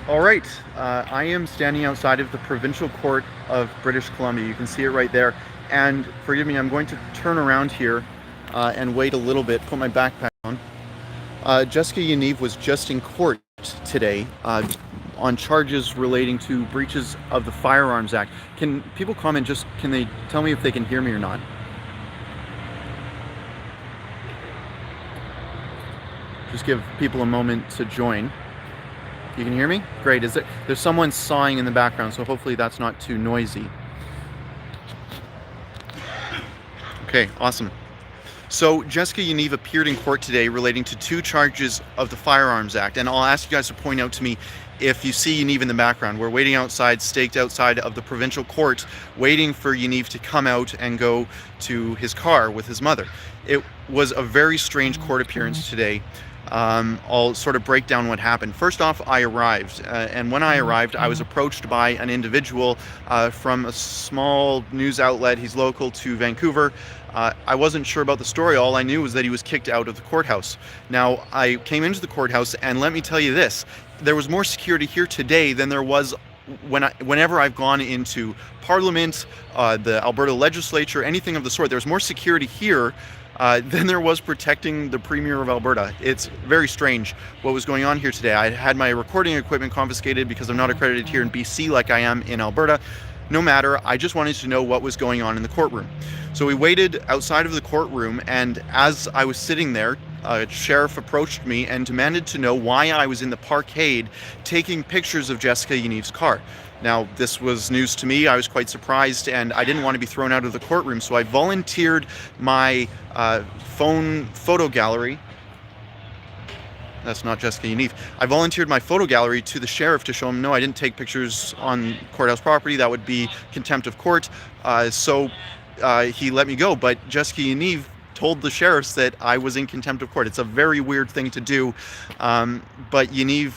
All right, I am standing outside of the Provincial Court of British Columbia. You can see it right there. And forgive me, I'm going to turn around here and wait a little bit, put my backpack on. Jessica Yaniv was just in court today on charges relating to breaches of the Firearms Act. Can people comment, can they tell me if they can hear me or not? Just give people a moment to join. You can hear me? Great. There's someone sawing in the background, so hopefully that's not too noisy. Okay, awesome. So Jessica Yaniv appeared in court today relating to 2 charges of the Firearms Act, and I'll ask you guys to point out to me if you see Yaniv in the background. We're waiting outside, staked outside of the provincial court, waiting for Yaniv to come out and go to his car with his mother. It was a very strange court appearance today. I'll sort of break down what happened. First off, I arrived, and when I arrived, I was approached by an individual from a small news outlet. He's local to Vancouver. I wasn't sure about the story. All I knew was that he was kicked out of the courthouse. Now, I came into the courthouse, and let me tell you this, there was more security here today than there was whenever I've gone into Parliament, the Alberta legislature, anything of the sort. There's more security here than there was protecting the Premier of Alberta. It's very strange what was going on here today. I had my recording equipment confiscated because I'm not accredited here in BC like I am in Alberta. No matter, I just wanted to know what was going on in the courtroom. So we waited outside of the courtroom, and as I was sitting there, a sheriff approached me and demanded to know why I was in the parkade taking pictures of Jessica Yaniv's car. Now, this was news to me. I was quite surprised, and I didn't want to be thrown out of the courtroom, so I volunteered my phone photo gallery. That's not Jessica Yaniv. I volunteered my photo gallery to the sheriff to show him, no, I didn't take pictures on courthouse property. That would be contempt of court. So he let me go. But Jessica Yaniv told the sheriffs that I was in contempt of court. It's a very weird thing to do. But Yaniv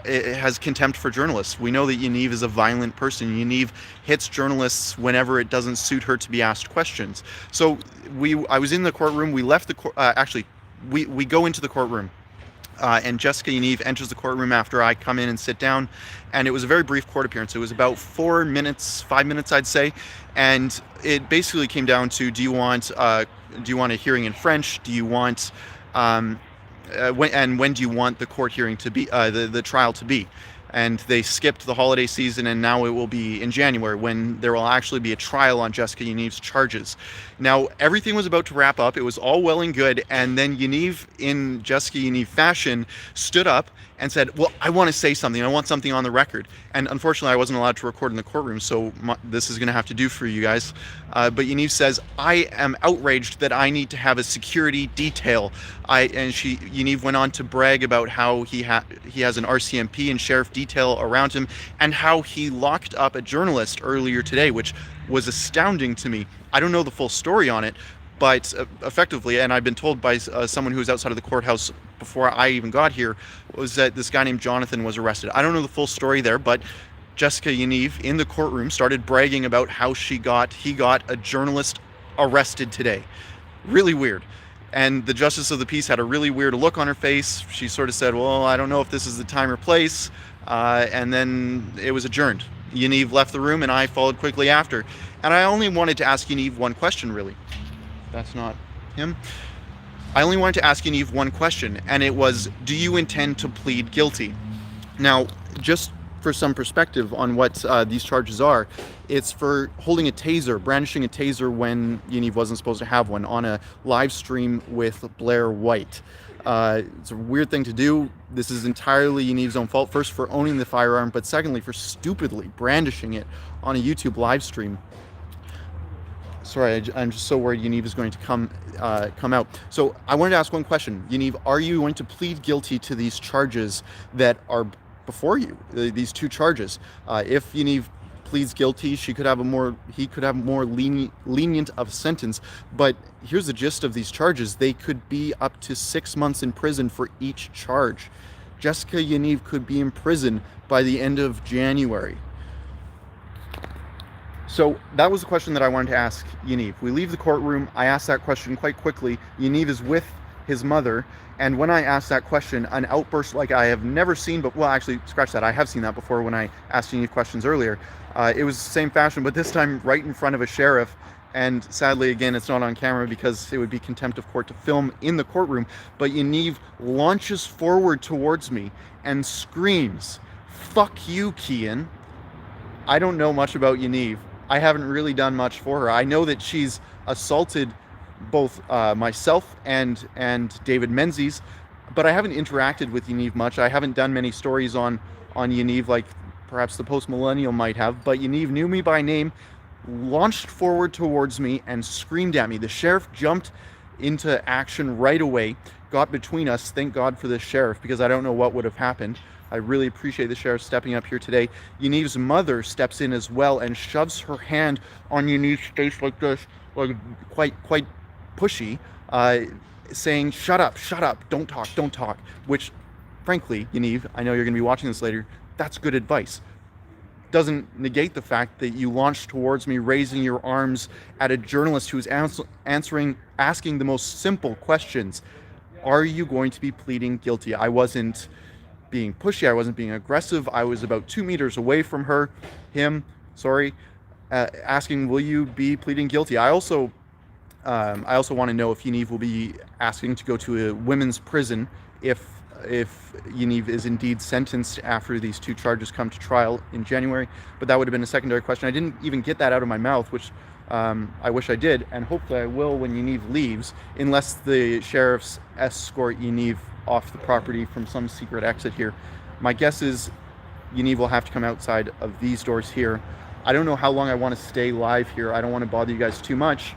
has contempt for journalists. We know that Yaniv is a violent person. Yaniv hits journalists whenever it doesn't suit her to be asked questions. So I was in the courtroom. We left the court. We go into the courtroom. And Jessica Yaniv enters the courtroom after I come in and sit down, and it was a very brief court appearance. It was about 4 minutes, 5 minutes, I'd say, and it basically came down to: do you want a hearing in French? Do you want when do you want the court hearing to be, the trial to be? And they skipped the holiday season, and now it will be in January when there will actually be a trial on Jessica Yaniv's charges. Now, everything was about to wrap up. It was all well and good, and then Yaniv, in Jessica Yaniv fashion, stood up and said, well, I want to say something. I want something on the record. And unfortunately, I wasn't allowed to record in the courtroom, so this is going to have to do for you guys. But Yaniv says, I am outraged that I need to have a security detail. Yaniv went on to brag about how he has an RCMP and sheriff detail around him, and how he locked up a journalist earlier today, which was astounding to me. I don't know the full story on it, but effectively, and I've been told by someone who was outside of the courthouse before I even got here, was that this guy named Jonathan was arrested. I don't know the full story there, but Jessica Yaniv in the courtroom started bragging about how he got a journalist arrested today. Really weird. And the Justice of the Peace had a really weird look on her face. She sort of said, well, I don't know if this is the time or place. And then it was adjourned. Yaniv left the room, and I followed quickly after. And I only wanted to ask Yaniv one question, really. That's not him. I only wanted to ask Yaniv one question, and it was, do you intend to plead guilty? Now, just for some perspective on what these charges are, it's for holding a taser, brandishing a taser when Yaniv wasn't supposed to have one, on a live stream with Blair White. It's a weird thing to do. This is entirely Yaniv's own fault. First, for owning the firearm, but secondly, for stupidly brandishing it on a YouTube live stream. Sorry, I'm just so worried Yaniv is going to come out. So I wanted to ask one question. Yaniv, are you going to plead guilty to these charges that are before you, these 2 charges? If Yaniv pleads guilty, he could have a more lenient of sentence. But here's the gist of these charges. They could be up to 6 months in prison for each charge. Jessica Yaniv could be in prison by the end of January. So that was the question that I wanted to ask Yaniv. We leave the courtroom. I asked that question quite quickly. Yaniv is with his mother, And when I asked that question, an outburst like I have never seen, but well, actually, scratch that. I have seen that before when I asked you questions earlier. It was the same fashion, but this time right in front of a sheriff. And sadly, again, it's not on camera because it would be contempt of court to film in the courtroom. But Yaniv launches forward towards me and screams, "Fuck you, Keean." I don't know much about Yaniv. I haven't really done much for her. I know that she's assaulted both myself and David Menzies, but I haven't interacted with Yaniv much. I haven't done many stories on Yaniv like perhaps the post-millennial might have, but Yaniv knew me by name, launched forward towards me and screamed at me. The sheriff jumped into action right away, got between us. Thank God for the sheriff, because I don't know what would have happened. I really appreciate the sheriff stepping up here today. Yaniv's mother steps in as well and shoves her hand on Yaniv's face like this, like quite pushy, saying, shut up, don't talk, which, frankly, Yaniv, I know you're going to be watching this later, that's good advice. Doesn't negate the fact that you launched towards me, raising your arms at a journalist who's asking the most simple questions. Are you going to be pleading guilty? I wasn't being pushy, I wasn't being aggressive, I was about 2 meters away from him, asking, will you be pleading guilty? I also want to know if Yaniv will be asking to go to a women's prison if Yaniv is indeed sentenced after these 2 charges come to trial in January. But that would have been a secondary question. I didn't even get that out of my mouth, which I wish I did, and hopefully I will when Yaniv leaves, unless the sheriffs escort Yaniv off the property from some secret exit here. My guess is Yaniv will have to come outside of these doors here. I don't know how long I want to stay live here. I don't want to bother you guys too much.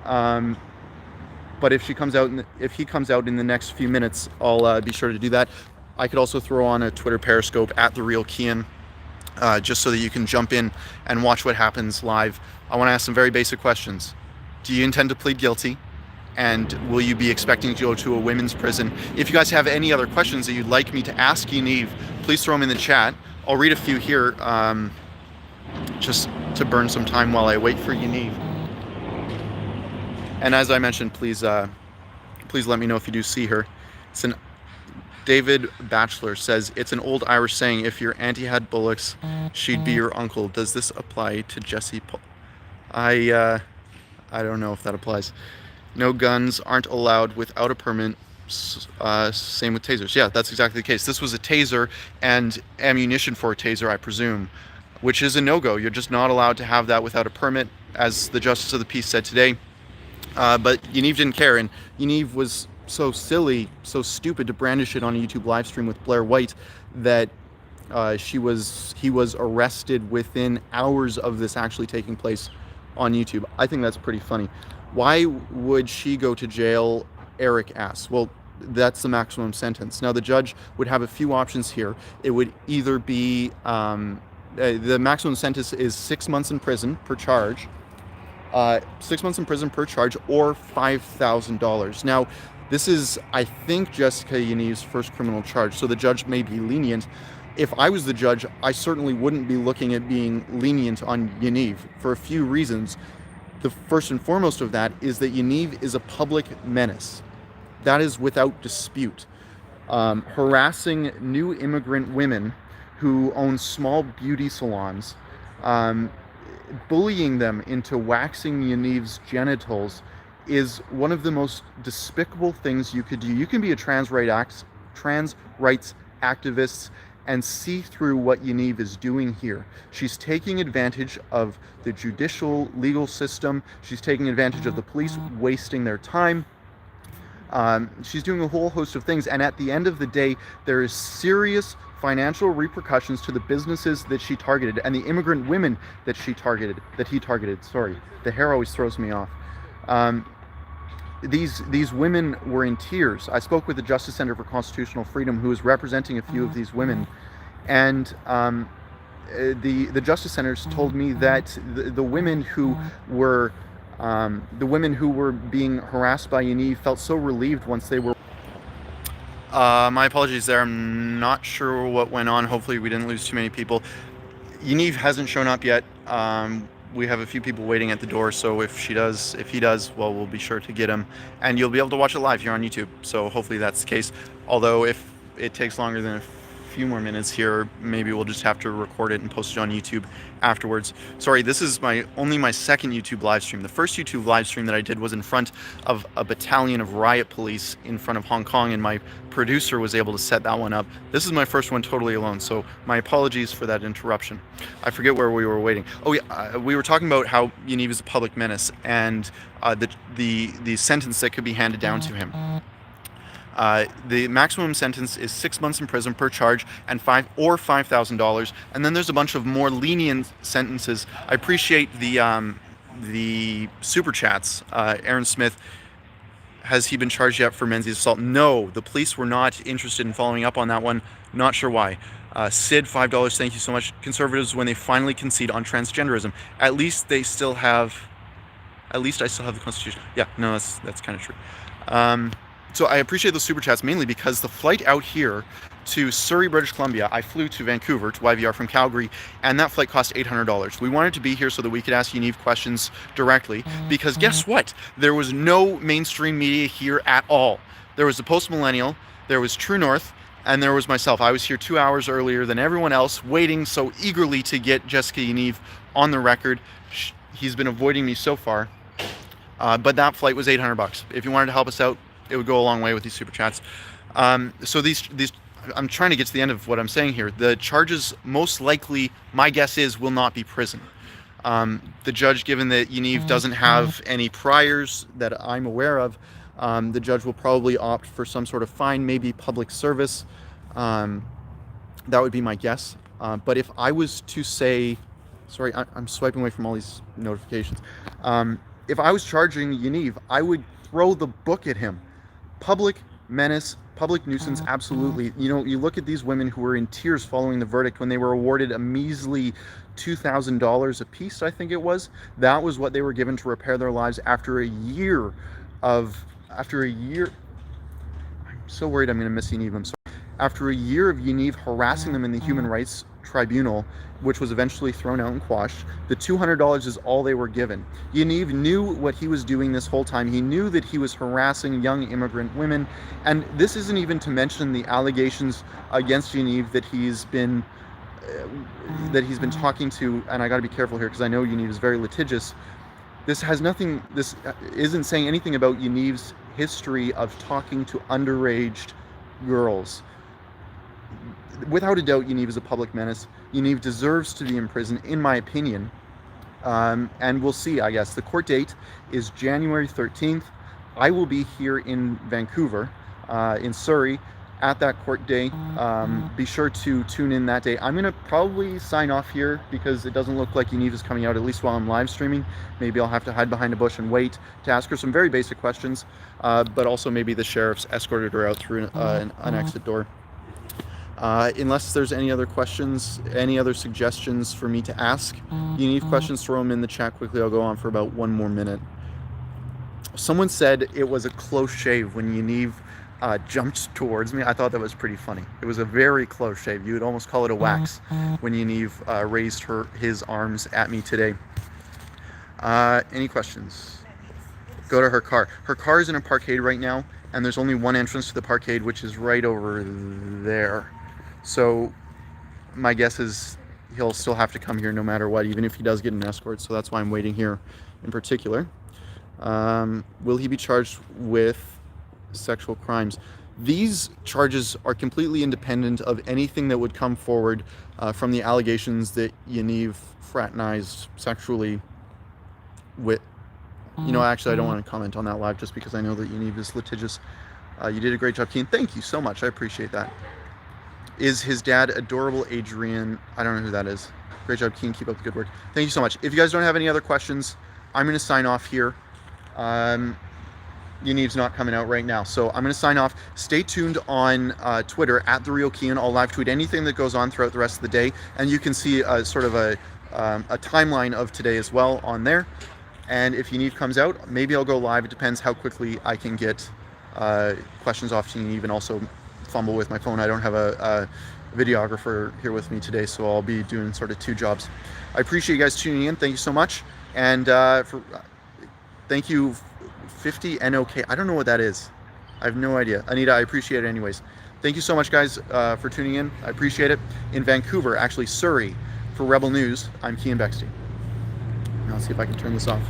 But if he comes out in the next few minutes, I'll be sure to do that. I could also throw on a Twitter Periscope at the real Keean, just so that you can jump in and watch what happens live. I want to ask some very basic questions. Do you intend to plead guilty? And will you be expecting to go to a women's prison? If you guys have any other questions that you'd like me to ask Yaniv, please throw them in the chat. I'll read a few here, just to burn some time while I wait for Yaniv. And as I mentioned, please let me know if you do see her. David Batchelor says, it's an old Irish saying, if your auntie had bullocks, she'd be your uncle. Does this apply to Jesse Paul? I don't know if that applies. No guns aren't allowed without a permit. Same with tasers. Yeah, that's exactly the case. This was a taser and ammunition for a taser, I presume, which is a no-go. You're just not allowed to have that without a permit, as the Justice of the Peace said today. But Yaniv didn't care, and Yaniv was so silly, so stupid to brandish it on a YouTube live stream with Blair White that he was arrested within hours of this actually taking place on YouTube. I think that's pretty funny. Why would she go to jail? Eric asks. Well, that's the maximum sentence. Now, the judge would have a few options here. It would either be the maximum sentence is 6 months in prison per charge, 6 months in prison per charge, or $5,000. Now, this is, I think, Jessica Yaniv's first criminal charge, so the judge may be lenient. If I was the judge, I certainly wouldn't be looking at being lenient on Yaniv for a few reasons. The first and foremost of that is that Yaniv is a public menace. That is without dispute. Harassing new immigrant women who own small beauty salons, bullying them into waxing Yaniv's genitals is one of the most despicable things you could do. You can be a trans rights activist and see through what Yaniv is doing here. She's taking advantage of the judicial legal system. She's taking advantage of the police wasting their time. She's doing a whole host of things, and at the end of the day, there is serious financial repercussions to the businesses that she targeted and the immigrant women that he targeted. Sorry, the hair always throws me off. These women were in tears. I spoke with the Justice Center for Constitutional Freedom, who is representing a few of these women, and the Justice Centers told me that the women who were being harassed by Yaniv felt so relieved once they were. My apologies there. I'm not sure what went on. Hopefully we didn't lose too many people. Yaniv hasn't shown up yet. we have a few people waiting at the door, so if he does, well, we'll be sure to get him, and you'll be able to watch it live here on YouTube. So hopefully that's the case. Although if it takes longer than a few more minutes here, maybe we'll just have to record it and post it on YouTube afterwards. Sorry, this is only my second YouTube live stream. The first YouTube live stream that I did was in front of a battalion of riot police in front of Hong Kong, and my producer was able to set that one up. This is my first one totally alone, so my apologies for that interruption. I forget where we were waiting. Oh yeah, we were talking about how Yaniv is a public menace, and the sentence that could be handed down to him. The maximum sentence is 6 months in prison per charge and $5,000, and then there's a bunch of more lenient sentences. I appreciate the super chats. Aaron Smith, has he been charged yet for Menzies assault? No, the police were not interested in following up on that one. Not sure why. Sid, $5, thank you so much. Conservatives, when they finally concede on transgenderism, at least I still have the Constitution. Yeah, no, that's kind of true. So I appreciate those super chats mainly because the flight out here to Surrey, British Columbia, I flew to Vancouver to YVR from Calgary, and that flight cost $800. We wanted to be here so that we could ask Yaniv questions directly, because guess what? There was no mainstream media here at all. There was the Post Millennial, there was True North, and there was myself. I was here 2 hours earlier than everyone else, waiting so eagerly to get Jessica Yaniv on the record. He's been avoiding me so far, but that flight was $800. If you wanted to help us out, it would go a long way with these super chats. So these I'm trying to get to the end of what I'm saying here. The charges, most likely, my guess is, will not be prison. The judge, given that Yaniv doesn't have any priors that I'm aware of, the judge will probably opt for some sort of fine, maybe public service. That would be my guess. But if I was to say, sorry, I'm swiping away from all these notifications. If I was charging Yaniv, I would throw the book at him. Public menace, public nuisance, absolutely. You know, you look at these women who were in tears following the verdict when they were awarded a measly $2,000 a piece, I think it was. That was what they were given to repair their lives after a year. I'm so worried I'm going to miss Yaniv. I'm sorry. After a year of Yaniv harassing them in the Human Rights Tribunal, which was eventually thrown out and quashed, the $200 is all they were given. Yaniv knew what he was doing this whole time. He knew that he was harassing young immigrant women, and this isn't even to mention the allegations against Yaniv that he's been talking to, and I got to be careful here because I know Yaniv is very litigious. This isn't saying anything about Yaniv's history of talking to underage girls. Without a doubt, Yaniv is a public menace. Yaniv deserves to be in prison, in my opinion. And we'll see, I guess. The court date is January 13th. I will be here in Vancouver, in Surrey, at that court day. Be sure to tune in that day. I'm going to probably sign off here because it doesn't look like Yaniv is coming out, at least while I'm live streaming. Maybe I'll have to hide behind a bush and wait to ask her some very basic questions. But also maybe the sheriff's escorted her out through an exit door. Unless there's any other questions, any other suggestions for me to ask Yaniv questions, throw them in the chat quickly. I'll go on for about 1 more minute. Someone said it was a close shave when Yaniv jumped towards me. I thought that was pretty funny. It was a very close shave. You would almost call it a wax when Yaniv raised his arms at me today. Any questions? Go to her car. Her car is in a parkade right now, and there's only one entrance to the parkade, which is right over there. So my guess is he'll still have to come here no matter what, even if he does get an escort. So that's why I'm waiting here in particular. Will he be charged with sexual crimes? These charges are completely independent of anything that would come forward from the allegations that Yaniv fraternized sexually with. You know, actually, I don't want to comment on that live just because I know that Yaniv is litigious. You did a great job, Keean. Thank you so much. I appreciate that. Is his dad adorable Adrian? I don't know who that is. Great job, Keean. Keep up the good work. Thank you so much. If you guys don't have any other questions, I'm going to sign off here. Yaniv's not coming out right now, so I'm going to sign off. Stay tuned on Twitter at @TheRealKeean. I'll live tweet anything that goes on throughout the rest of the day, and you can see sort of a timeline of today as well on there. And if Yaniv comes out, maybe I'll go live. It depends how quickly I can get questions off to Yaniv and also fumble with my phone. I don't have a videographer here with me today, so I'll be doing sort of two jobs. I appreciate you guys tuning in. Thank you so much. And thank you, 50 NOK. I don't know what that is. I have no idea. Anita, I appreciate it anyways. Thank you so much, guys, for tuning in. I appreciate it. In Vancouver, actually Surrey, for Rebel News, I'm Keean Bexte. Now let's see if I can turn this off.